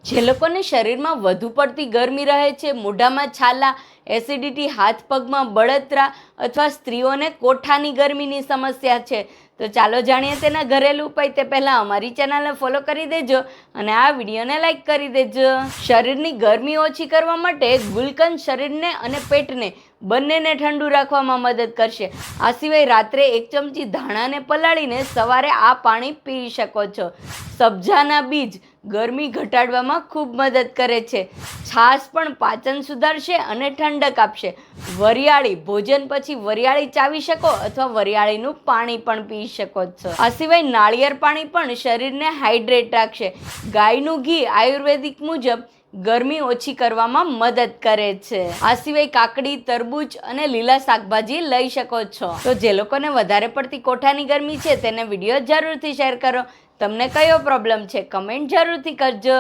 જે લોકોને શરીરમાં વધુ પડતી ગરમી રહે છે, મોઢામાં છાલા, એસિડિટી, હાથ પગમાં બળતરા અથવા સ્ત્રીઓને કોઠાની ગરમીની સમસ્યા છે, તો ચાલો જાણીએ તેના ઘરેલું ઉપાય. તે પહેલાં અમારી ચેનલને ફોલો કરી દેજો અને આ વિડીયોને લાઈક કરી દેજો. શરીરની ગરમી ઓછી કરવા માટે ગુલકંદ શરીરને અને પેટને બંનેને ઠંડુ રાખવામાં મદદ કરશે. આ સિવાય રાત્રે 1 ચમચી ધાણાને પલાળીને સવારે આ પાણી પી શકો છો. સબ્જાના બીજ ગરમી ઘટાડવામાં ખૂબ મદદ કરે છે. છાશ પણ પાચન સુધારશે અને ઠંડક આપશે. વરિયાળી, ભોજન પછી વરિયાળી ચાવી શકો અથવા વરિયાળીનું પાણી પણ પી શકો છો. આ સિવાય નાળિયેર પાણી પણ શરીરને હાઇડ્રેટ રાખશે. ગાયનું ઘી આયુર્વેદિક મુજબ ગરમી ઓછી કરવામાં મદદ કરે છે. આ સિવાય કાકડી, તરબૂચ અને લીલા શાકભાજી લઈ શકો છો. તો જે લોકોને વધારે પડતી કોઠાની ગરમી છે તેને વિડીયો જરૂરથી શેર કરો. તમને કયો પ્રોબ્લેમ છે કમેન્ટ જરૂરથી કરજો.